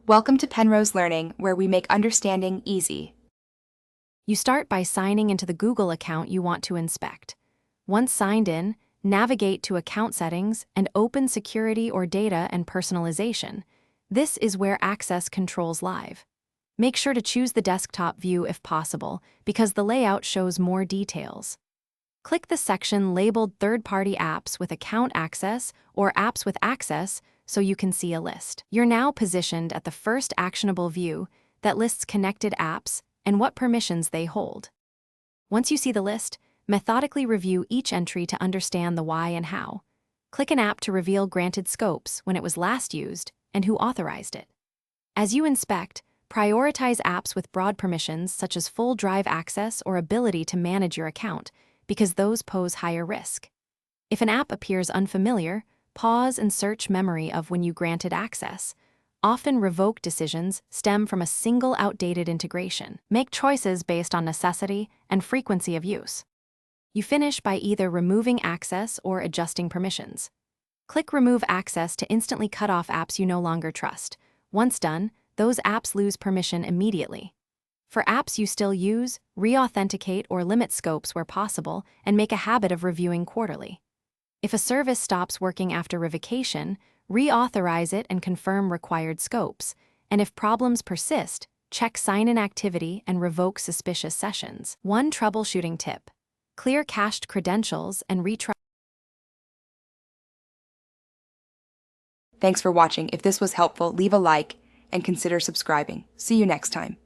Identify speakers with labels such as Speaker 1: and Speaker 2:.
Speaker 1: Welcome to Penrose Learning, where we make understanding easy.
Speaker 2: You start by signing into the Google account you want to inspect. Once signed in, navigate to Account Settings and open Security or Data and Personalization. This is where access controls live. Make sure to choose the desktop view if possible, because the layout shows more details. Click the section labeled Third-Party Apps with Account Access or Apps with Access so you can see a list. You're now positioned at the first actionable view that lists connected apps and what permissions they hold. Once you see the list, methodically review each entry to understand the why and how. Click an app to reveal granted scopes when it was last used and who authorized it. As you inspect, prioritize apps with broad permissions such as full drive access or ability to manage your account, because those pose higher risk. If an app appears unfamiliar, pause and search memory of when you granted access. Often revoke decisions stem from a single outdated integration. Make choices based on necessity and frequency of use. You finish by either removing access or adjusting permissions. Click Remove Access to instantly cut off apps you no longer trust. Once done, those apps lose permission immediately. For apps you still use, re-authenticate or limit scopes where possible and make a habit of reviewing quarterly. If a service stops working after revocation, reauthorize it and confirm required scopes. And if problems persist, check sign-in activity and revoke suspicious sessions. One troubleshooting tip: clear cached credentials and retry.
Speaker 1: Thanks for watching. If this was helpful, leave a like and consider subscribing. See you next time.